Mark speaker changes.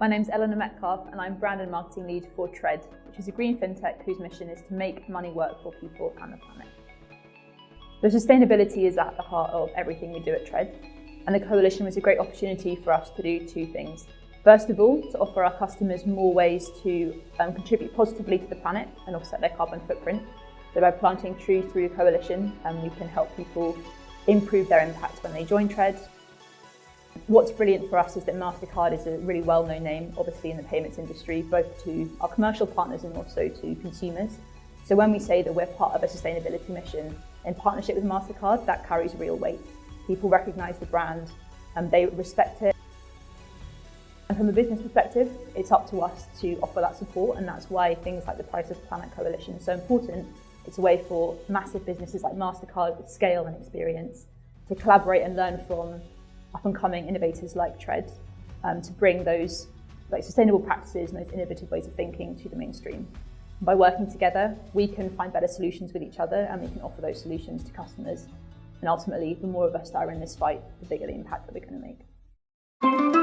Speaker 1: My name's Eleanor Metcalf and I'm brand and marketing lead for Tread, which is a green fintech whose mission is to make money work for people and the planet. So sustainability is at the heart of everything we do at Tread, and the coalition was a great opportunity for us to do two things. First of all, to offer our customers more ways to contribute positively to the planet and offset their carbon footprint. So by planting trees through the coalition, we can help people improve their impact when they join Tread. What's brilliant for us is that Mastercard is a really well-known name, obviously in the payments industry, both to our commercial partners and also to consumers. So when we say that we're part of a sustainability mission in partnership with Mastercard, that carries real weight. People recognise the brand and they respect it. And from a business perspective, it's up to us to offer that support, and that's why things like the Priceless Planet Coalition are so important. It's a way for massive businesses like Mastercard with scale and experience to collaborate and learn from up-and-coming innovators like Tread to bring those sustainable practices and those innovative ways of thinking to the mainstream. By working together, we can find better solutions with each other and we can offer those solutions to customers. And ultimately, the more of us that are in this fight, the bigger the impact that we're going to make.